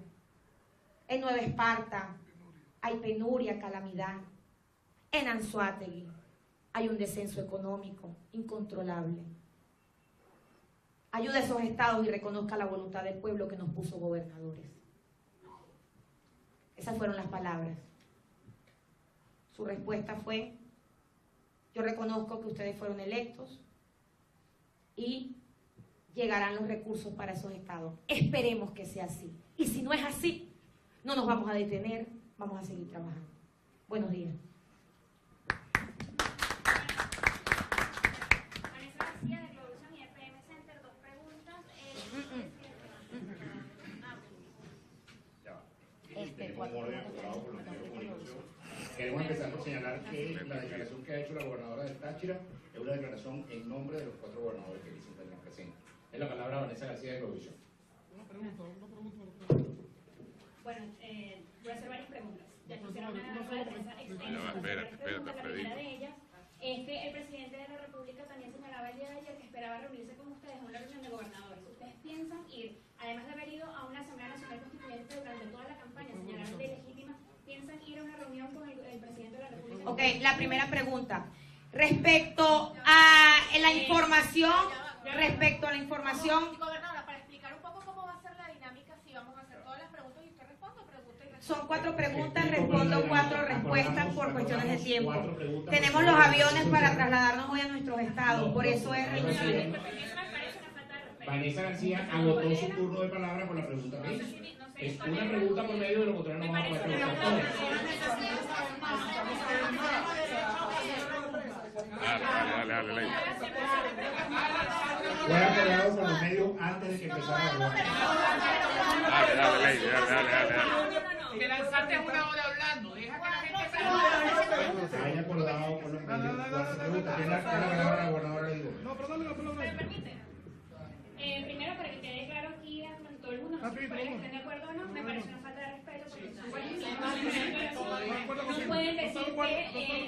en Nueva Esparta hay penuria, calamidad, en Anzoátegui hay un descenso económico incontrolable. Ayude a esos estados y reconozca la voluntad del pueblo que nos puso gobernadores. Esas fueron las palabras. Su respuesta fue: yo reconozco que ustedes fueron electos y llegarán los recursos para esos estados. Esperemos que sea así. Y si no es así, no nos vamos a detener, vamos a seguir trabajando. Buenos días. Vanessa García, de Globosam y EPM Center, dos preguntas. Queremos empezar por señalar que la declaración que ha hecho la gobernadora de Táchira es una declaración en nombre de los 4 gobernadores que se encuentran presentes. Es la palabra Vanessa García de Globosam. Una pregunta. Bueno, voy a hacer varias preguntas. Ya quisiera una rueda de prensa extensa. Espérate, La primera de ellas es que el presidente de la República también señalaba el día de ayer que esperaba reunirse con ustedes en una reunión de gobernadores. ¿Ustedes piensan ir, además de haber ido a una Asamblea Nacional Constituyente durante toda la campaña, señalaron de legítima, piensan ir a una reunión con el presidente de la República? Ok, la primera pregunta. Respecto a la información, Gobernadora, para explicar un poco cómo va a ser la dinámica, si vamos a hacer todas las preguntas y usted responde, pregunta y responde. son 4 preguntas, respondo 4 respuestas por cuestiones de tiempo. Tenemos los aviones para trasladarnos hoy a nuestros estados, por eso es reducido. Eso me parece una falta de respeto. Vanessa García agotó su turno de palabra por la pregunta que hizo. Es una pregunta por medio, de lo contrario no vamos a poder preguntar todas. Dale. Fue acordado por los medios antes de que empezara la gobernadora. Dale. Que lanzarte una hora hablando, deja que la gente se... Haya acordado por los medios 4 preguntas. ¿Quién la palabra la gobernadora le digo? No, perdón. ¿Me permite? Primero, para que quede claro aquí a todo el mundo, no sé si estén de acuerdo o no, me parece una falta de respeto porque no pueden decir que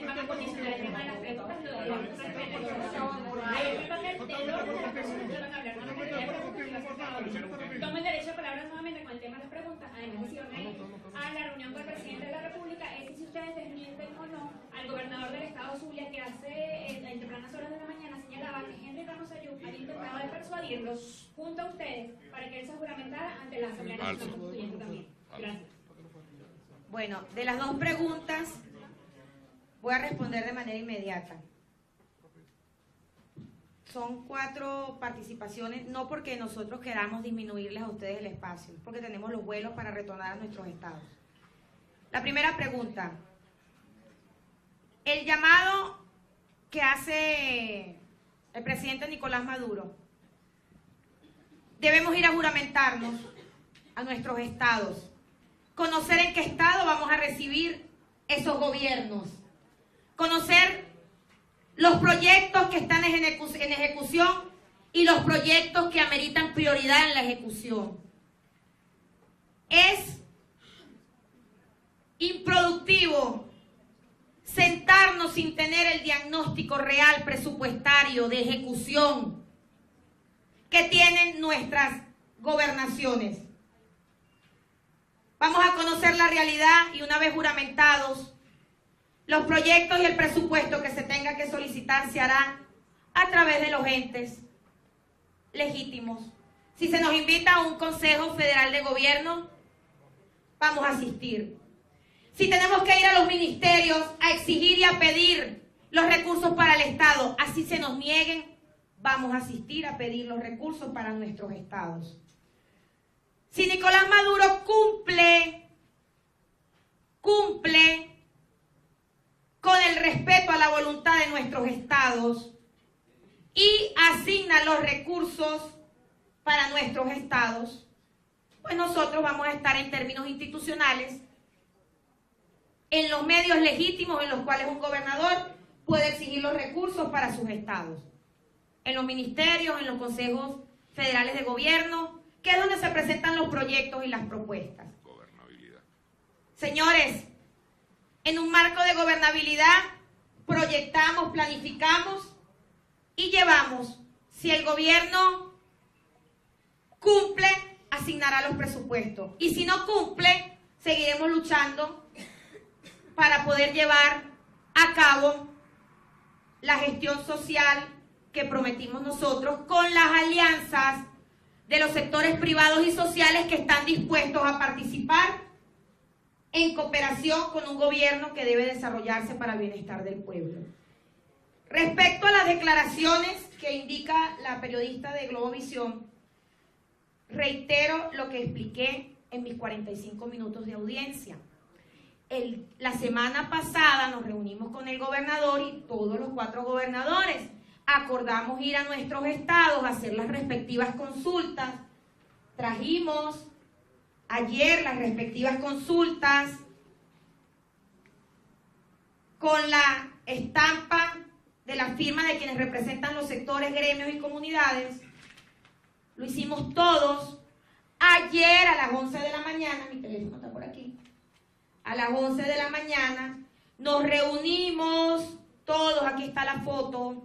van a condicionar el tema de las preguntas. Hay otro papel del orden de las personas que van a hablar, no me tomen derecho a palabra nuevamente con el tema de las preguntas, además de si van a ir a la reunión con el presidente de la República, es si ustedes desmienten o no al gobernador del estado Zulia, que hace en tempranas horas de la mañana señalaba que Henry Ramos Ayub había intentado de persuadirlos junto a ustedes para que él se juramentara ante la Asamblea Nacional Constituyente también. Gracias. Bueno, de las 2 preguntas voy a responder de manera inmediata. Son 4 participaciones, no porque nosotros queramos disminuirles a ustedes el espacio, porque tenemos los vuelos para retornar a nuestros estados. La primera pregunta: el llamado que hace el presidente Nicolás Maduro, debemos ir a juramentarnos a nuestros estados, conocer en qué estado vamos a recibir esos gobiernos, conocer los proyectos que están en ejecución y los proyectos que ameritan prioridad en la ejecución. Es improductivo sentarnos sin tener el diagnóstico real presupuestario de ejecución que tienen nuestras gobernaciones. Vamos a conocer la realidad y una vez juramentados, los proyectos y el presupuesto que se tenga que solicitar se harán a través de los entes legítimos. Si se nos invita a un Consejo Federal de Gobierno, vamos a asistir. Si tenemos que ir a los ministerios a exigir y a pedir los recursos para el Estado, así se nos nieguen, vamos a asistir a pedir los recursos para nuestros estados. Si Nicolás Maduro cumple con el respeto a la voluntad de nuestros estados y asigna los recursos para nuestros estados, pues nosotros vamos a estar en términos institucionales en los medios legítimos en los cuales un gobernador puede exigir los recursos para sus estados, en los ministerios, en los consejos federales de gobierno, que es donde se presentan los proyectos y las propuestas. Gobernabilidad. Señores, en un marco de gobernabilidad proyectamos, planificamos y llevamos. Si el gobierno cumple, asignará los presupuestos. Y si no cumple, seguiremos luchando para poder llevar a cabo la gestión social que prometimos nosotros con las alianzas de los sectores privados y sociales que están dispuestos a participar en cooperación con un gobierno que debe desarrollarse para el bienestar del pueblo. Respecto a las declaraciones que indica la periodista de Globovisión, reitero lo que expliqué en mis 45 minutos de audiencia. La semana pasada nos reunimos con el gobernador y todos los 4 gobernadores. Acordamos ir a nuestros estados a hacer las respectivas consultas. Trajimos ayer las respectivas consultas con la estampa de la firma de quienes representan los sectores, gremios y comunidades. Lo hicimos todos. Ayer a las 11 de la mañana, mi teléfono está por aquí, a las 11 de la mañana nos reunimos todos, aquí está la foto,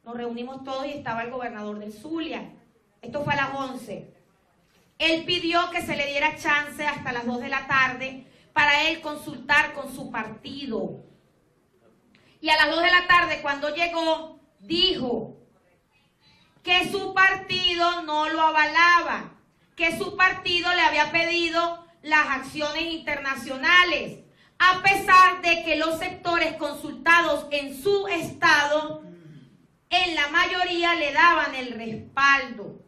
nos reunimos todos y estaba el gobernador del Zulia. Esto fue a las 11. Él pidió que se le diera chance hasta las 2 de la tarde para él consultar con su partido. Y a las 2 de la tarde, cuando llegó, dijo que su partido no lo avalaba, que su partido le había pedido las acciones internacionales, a pesar de que los sectores consultados en su estado, en la mayoría le daban el respaldo.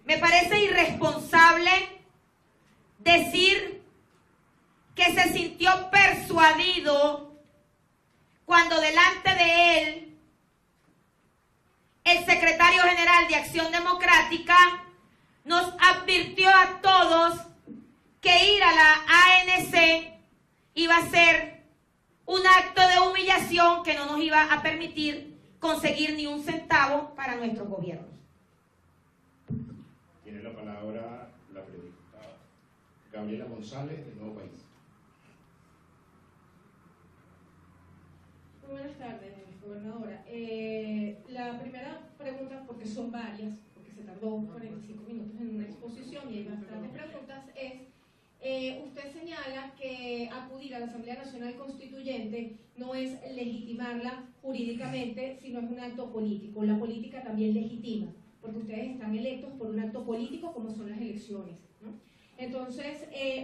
Me parece irresponsable decir que se sintió persuadido cuando delante de él el secretario general de Acción Democrática nos advirtió a todos que ir a la ANC iba a ser un acto de humillación que no nos iba a permitir conseguir ni un centavo para nuestros gobiernos. Tiene la palabra la periodista Gabriela González, del Nuevo País. Muy buenas tardes, gobernadora. La primera pregunta, porque son varias, porque se tardó 45 minutos en una exposición y hay bastantes preguntas, es, usted señala que acudir a la Asamblea Nacional Constituyente no es legitimarla jurídicamente, sino es un acto político. La política también legitima, porque ustedes están electos por un acto político como son las elecciones, ¿no? Entonces,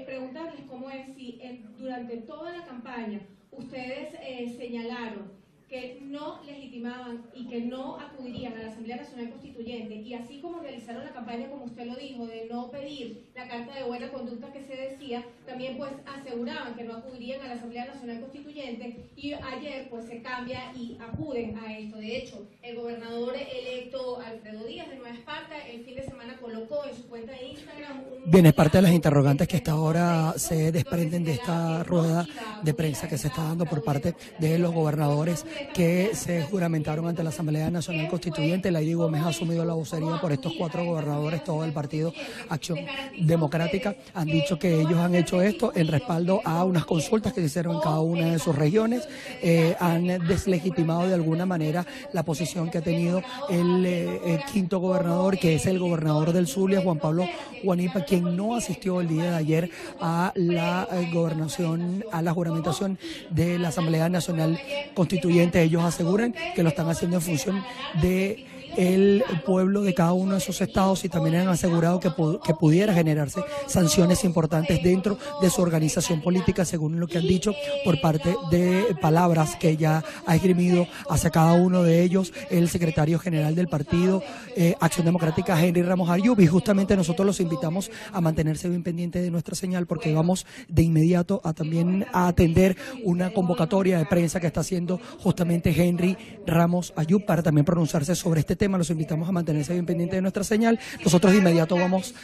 preguntarles cómo es si durante toda la campaña ustedes señalaron que no legitimaban y que no acudirían a la Asamblea Nacional Constituyente, y así como realizaron la campaña, como usted lo dijo, de no pedir la carta de buena conducta que se decía, también pues aseguraban que no acudirían a la Asamblea Nacional Constituyente, y ayer pues se cambia y acuden a esto. De hecho, el gobernador electo Alfredo Díaz de Nueva Esparta el fin de semana colocó en su cuenta de Instagram bien, es parte de las interrogantes que hasta ahora se desprenden de esta rueda de prensa que se está dando por parte de los gobernadores que se juramentaron ante la Asamblea Nacional Constituyente. Lady Gómez ha asumido la vocería por estos 4 gobernadores, todo el partido Acción Democrática. Han dicho que ellos han hecho esto en respaldo a unas consultas que se hicieron en cada una de sus regiones. Han deslegitimado de alguna manera la posición que ha tenido el quinto gobernador, que es el gobernador del Zulia, Juan Pablo Huanipa, quien no asistió el día de ayer a la gobernación, a la juramentación de la Asamblea Nacional Constituyente. Ellos aseguran que lo están haciendo en función de el pueblo de cada uno de esos estados, y también han asegurado que pudiera generarse sanciones importantes dentro de su organización política, según lo que han dicho por parte de palabras que ya ha esgrimido hacia cada uno de ellos el secretario general del partido Acción Democrática, Henry Ramos Ariub. Y justamente nosotros los invitamos a mantenerse bien pendientes de nuestra señal, porque vamos de inmediato a también a atender una convocatoria de prensa que está haciendo justamente Henry Ramos Ariub para también pronunciarse sobre este tema. Los invitamos a mantenerse bien pendientes de nuestra señal. Nosotros de inmediato vamos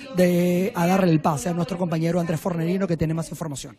a darle el pase a nuestro compañero Andrés Fornerino, que tiene más información.